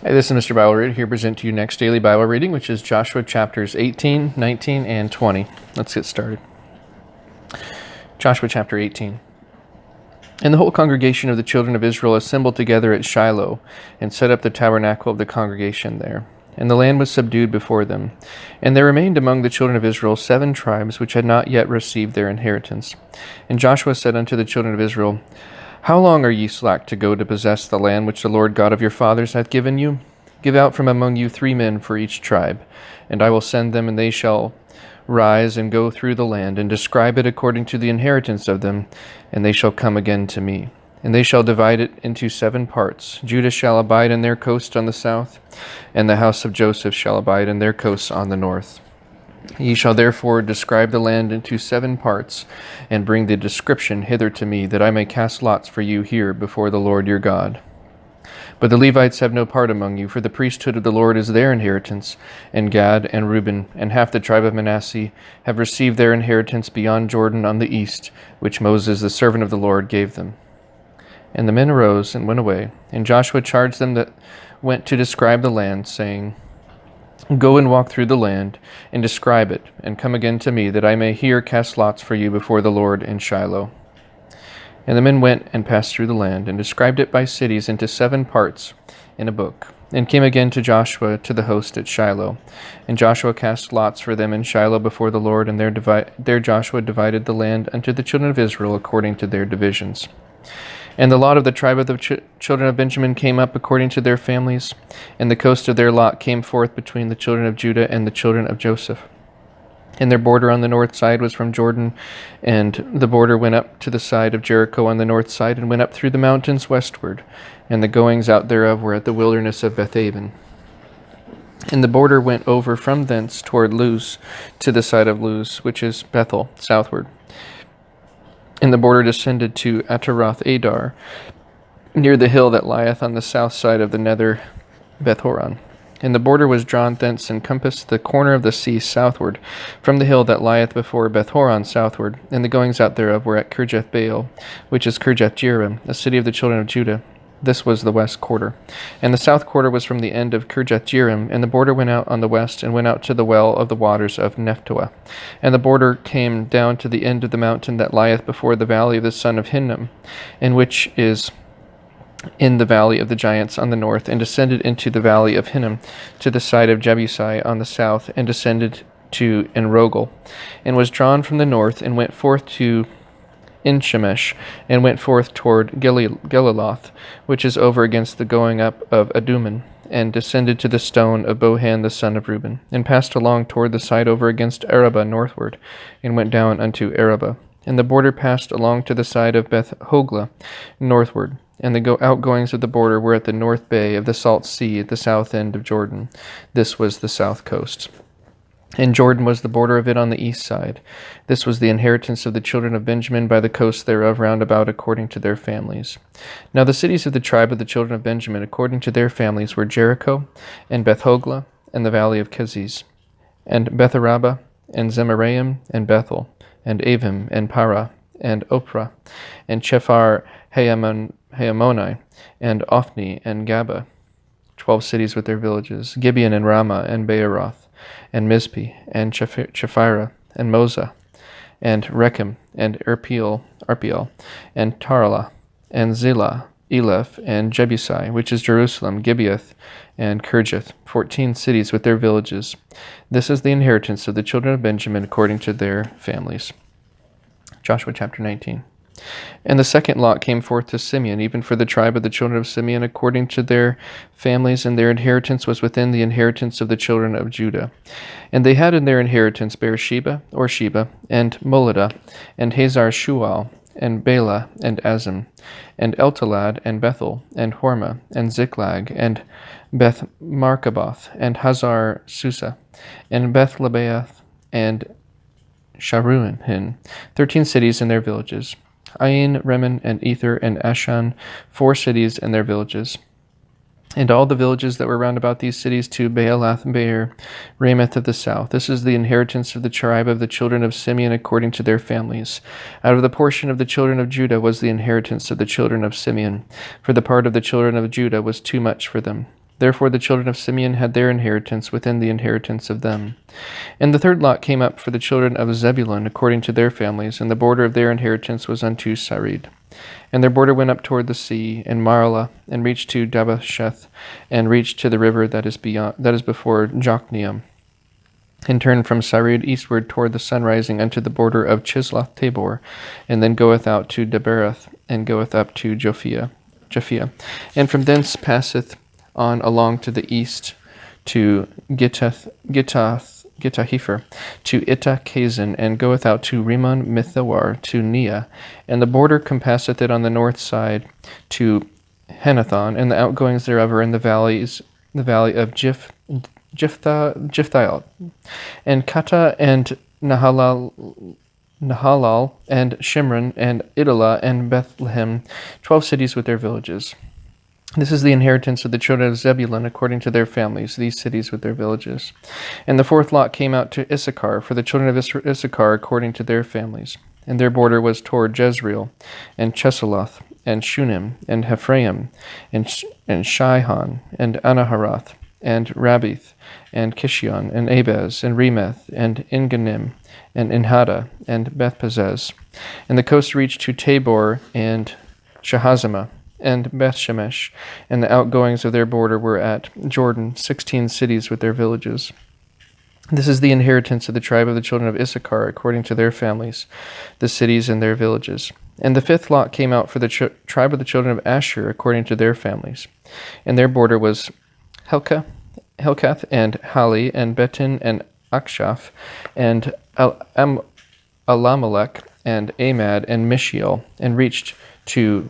Hey, this is Mr. Bible Reader here to present to you next daily Bible reading, which is Joshua chapters 18, 19, and 20. Let's get started. Joshua chapter 18. And the whole congregation of the children of Israel assembled together at Shiloh, and set up the tabernacle of the congregation there. And the land was subdued before them. And there remained among the children of Israel 7 tribes which had not yet received their inheritance. And Joshua said unto the children of Israel, How long are ye slack to go to possess the land which the Lord God of your fathers hath given you? Give out from among you 3 men for each tribe, and I will send them, and they shall rise and go through the land, and describe it according to the inheritance of them, and they shall come again to me. And they shall divide it into 7 parts. Judah shall abide in their coast on the south, and the house of Joseph shall abide in their coasts on the north. Ye shall therefore describe the land into 7 parts, and bring the description hither to me, that I may cast lots for you here before the Lord your God. But the Levites have no part among you, for the priesthood of the Lord is their inheritance, and Gad and Reuben and half the tribe of Manasseh have received their inheritance beyond Jordan on the east, which Moses the servant of the Lord gave them. And the men arose and went away, and Joshua charged them that went to describe the land, saying, Go and walk through the land, and describe it, and come again to me, that I may here cast lots for you before the Lord in Shiloh. And the men went and passed through the land, and described it by cities into 7 parts in a book, and came again to Joshua to the host at Shiloh. And Joshua cast lots for them in Shiloh before the Lord, and there Joshua divided the land unto the children of Israel according to their divisions. And the lot of the tribe of the children of Benjamin came up according to their families, and the coast of their lot came forth between the children of Judah and the children of Joseph. And their border on the north side was from Jordan, and the border went up to the side of Jericho on the north side, and went up through the mountains westward, and the goings out thereof were at the wilderness of Bethaven. And the border went over from thence toward Luz, to the side of Luz, which is Bethel, southward. And the border descended to Ataroth Adar, near the hill that lieth on the south side of the nether Bethhoron. And the border was drawn thence, and compassed the corner of the sea southward, from the hill that lieth before Bethhoron southward. And the goings out thereof were at Kirjath Baal, which is Kirjath Jearim, a city of the children of Judah. This was the west quarter. And the south quarter was from the end of Kirjath Jearim, and the border went out on the west, and went out to the well of the waters of Nephtoah. And the border came down to the end of the mountain that lieth before the valley of the son of Hinnom, and which is in the valley of the giants on the north, and descended into the valley of Hinnom, to the side of Jebusai on the south, and descended to Enrogel, and was drawn from the north, and went forth to Shemesh, and went forth toward Geliloth, which is over against the going up of Adummim, and descended to the stone of Bohan the son of Reuben, and passed along toward the side over against Arabah northward, and went down unto Arabah. And the border passed along to the side of Beth Hoglah northward, and the outgoings of the border were at the north bay of the Salt Sea at the south end of Jordan. This was the south coast. And Jordan was the border of it on the east side. This was the inheritance of the children of Benjamin by the coast thereof round about according to their families. Now the cities of the tribe of the children of Benjamin according to their families were Jericho, and Beth Hoglah, and the valley of Keziz, and Betharabah, and Zemaraim, and Bethel, and Avim, and Parah, and Ophrah, and Chephar Haamoni, and Ophni, and Gaba, 12 cities with their villages, Gibeon, and Ramah, and Beeroth, and Mizpeh, and Chephirah, and Moza, and Rechem, and Arpiel, and Taralah, and Zilah, Eleph, and Jebusai, which is Jerusalem, Gibeath, and Kirjath, 14 cities with their villages. This is the inheritance of the children of Benjamin according to their families. Joshua chapter 19. And the second lot came forth to Simeon, even for the tribe of the children of Simeon, according to their families, and their inheritance was within the inheritance of the children of Judah. And they had in their inheritance Beersheba, or Sheba, and Moladah, and Hazar Shual, and Bela, and Azim, and Eltalad, and Bethel, and Hormah, and Ziklag, and Beth Markaboth, and Hazar Susa, and Beth Lebaoth, and Sharuhin, 13 cities and their villages. Ain, Rimmon, and Ether, and Ashan, 4 cities and their villages. And all the villages that were round about these cities to Baalath Beer, Ramoth of the south. This is the inheritance of the tribe of the children of Simeon according to their families. Out of the portion of the children of Judah was the inheritance of the children of Simeon, for the part of the children of Judah was too much for them. Therefore the children of Simeon had their inheritance within the inheritance of them. And the third lot came up for the children of Zebulun according to their families, and the border of their inheritance was unto Sarid. And their border went up toward the sea, and Marlah, and reached to Dabasheth, and reached to the river that is before Jokneam, and turned from Sarid eastward toward the sun rising unto the border of Chisloth Tabor, and then goeth out to Debereth, and goeth up to Japhia, and from thence passeth on along to the east to Gittahepher, to Ittah-Kazin, and goeth out to Rimmon Mithawar, to Nea, and the border compasseth it on the north side to Hanathon, and the outgoings thereof are in the valley of Jiphthahel, and Kata, and Nahalal, and Shimron, and Idalah, and Bethlehem, 12 cities with their villages. This is the inheritance of the children of Zebulun according to their families, these cities with their villages. And the fourth lot came out to Issachar, for the children of Issachar according to their families. And their border was toward Jezreel, and Chesulloth, and Shunem, and Hephraim, and Shihon, and Anaharoth, and Rabith, and Kishion, and Abez, and Remeth, and Engannim, and Enhada, and Bethpazez. And the coast reached to Tabor, and Shahazimah, and Bethshemesh, and the outgoings of their border were at Jordan, 16 cities with their villages. This is the inheritance of the tribe of the children of Issachar according to their families, the cities and their villages. And the fifth lot came out for the tribe of the children of Asher according to their families. And their border was Helkath, and Hali, and Betin, and Akshaph, and Alamelech, and Amad, and Mishiel, and reacheth to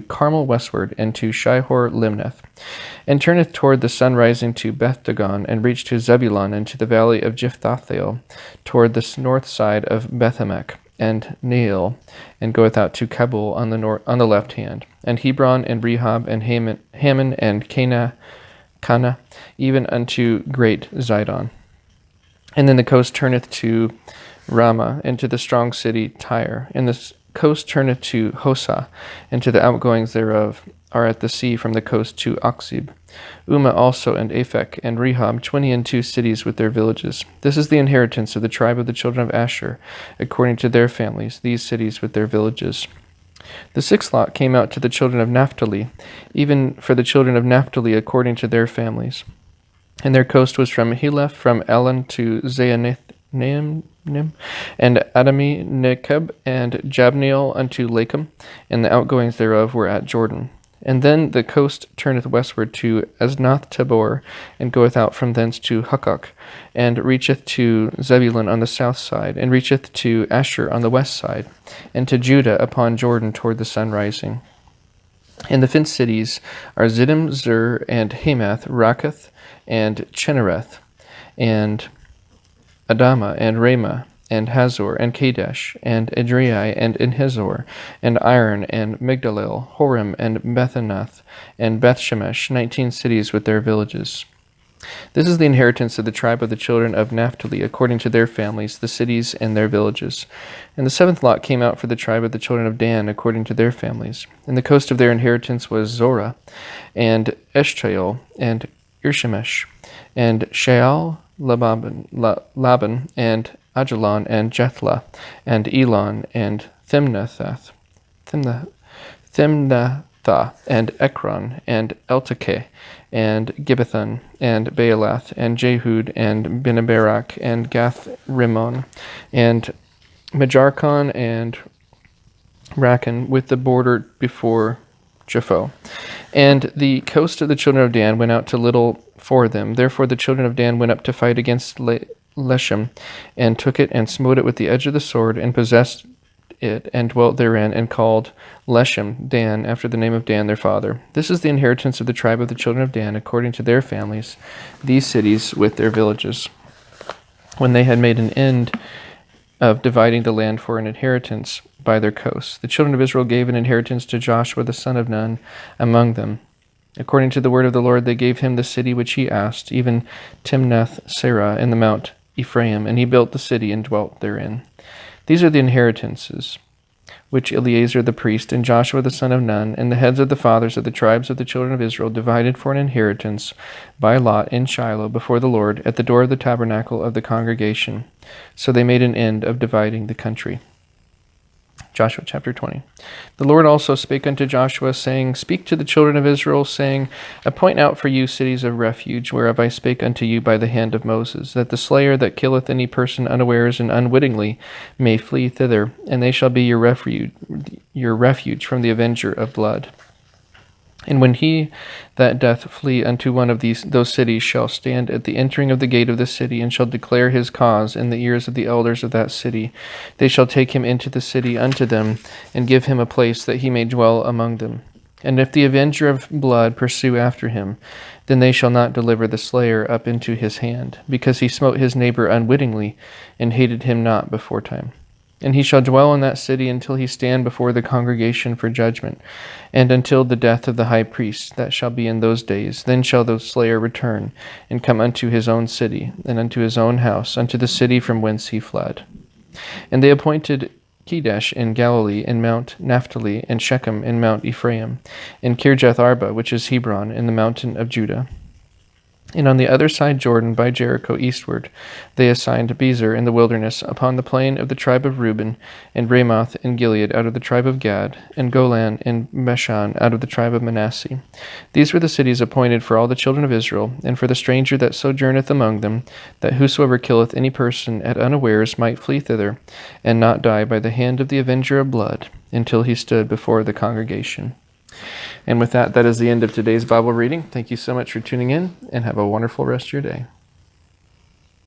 Carmel westward, and to Shihor Limneth, and turneth toward the sun rising to Beth-dagon, and reached to Zebulun, and to the valley of Jiphthahel, toward the north side of Bethemech, and Neiel, and goeth out to Kabul on the left hand, and Hebron, and Rehob, and Hammon, and Cana, even unto great Zidon. And then the coast turneth to Ramah, and to the strong city Tyre, and the coast turneth to Hosah, and to the outgoings thereof are at the sea from the coast to Oxib. Uma also, and Aphek, and Rehob, 22 cities with their villages. This is the inheritance of the tribe of the children of Asher, according to their families, these cities with their villages. The sixth lot came out to the children of Naphtali, even for the children of Naphtali according to their families. And their coast was from Heleph, from Elon to Zaananim, and Adami Nekeb, and Jabneel unto Lakum, and the outgoings thereof were at Jordan. And then the coast turneth westward to Asnath Tabor, and goeth out from thence to Hukkok, and reacheth to Zebulun on the south side, and reacheth to Asher on the west side, and to Judah upon Jordan toward the sun rising. And the fenced cities are Ziddim, Zur, and Hamath, Rakath, and Chinnereth, and Adama, and Ramah, and Hazor, and Kadesh, and Edrei, and Enhazor, and Iron, and Migdalel, Horem, and Bethanath, and Bethshemesh, 19 cities with their villages. This is the inheritance of the tribe of the children of Naphtali, according to their families, the cities and their villages. And the seventh lot came out for the tribe of the children of Dan, according to their families. And the coast of their inheritance was Zorah, and Eshtaol, and Irshemesh, and Sheal, Laban, and Ajalon, and Jethlah, and Elon, and Thimnathah, and Ekron, and Eltekeh, and Gibbethon, and Baalath, and Jehud, and Benabarak, and Gath-Rimmon, and Majarkon, and Rakan, with the border before Japho. And the coast of the children of Dan went out to little for them. Therefore the children of Dan went up to fight against Leshem, and took it, and smote it with the edge of the sword, and possessed it, and dwelt therein, and called Leshem Dan, after the name of Dan their father. This is the inheritance of the tribe of the children of Dan, according to their families, these cities with their villages. When they had made an end of dividing the land for an inheritance by their coasts, the children of Israel gave an inheritance to Joshua the son of Nun among them. According to the word of the Lord, they gave him the city which he asked, even Timnath-Serah in the mount Ephraim, and he built the city and dwelt therein. These are the inheritances. which Eleazar the priest and Joshua the son of Nun and the heads of the fathers of the tribes of the children of Israel divided for an inheritance by lot in Shiloh before the Lord at the door of the tabernacle of the congregation. So they made an end of dividing the country. Joshua chapter 20. The Lord also spake unto Joshua, saying, Speak to the children of Israel, saying, Appoint out for you cities of refuge, whereof I spake unto you by the hand of Moses, that the slayer that killeth any person unawares and unwittingly may flee thither, and they shall be your refuge from the avenger of blood. And when he that doth flee unto one of those cities shall stand at the entering of the gate of the city, and shall declare his cause in the ears of the elders of that city, they shall take him into the city unto them, and give him a place that he may dwell among them. And if the avenger of blood pursue after him, then they shall not deliver the slayer up into his hand, because he smote his neighbor unwittingly, and hated him not beforetime. And he shall dwell in that city until he stand before the congregation for judgment, and until the death of the high priest that shall be in those days. Then shall the slayer return, and come unto his own city, and unto his own house, unto the city from whence he fled. And they appointed Kedesh in Galilee, and Mount Naphtali, and Shechem in Mount Ephraim, and Kirjath Arba, which is Hebron, in the mountain of Judah. And on the other side Jordan, by Jericho eastward, they assigned Bezer in the wilderness, upon the plain of the tribe of Reuben, and Ramoth in Gilead out of the tribe of Gad, and Golan in Bashan out of the tribe of Manasseh. These were the cities appointed for all the children of Israel, and for the stranger that sojourneth among them, that whosoever killeth any person at unawares might flee thither, and not die by the hand of the avenger of blood, until he stood before the congregation. And with that, that is the end of today's Bible reading. Thank you so much for tuning in, and have a wonderful rest of your day.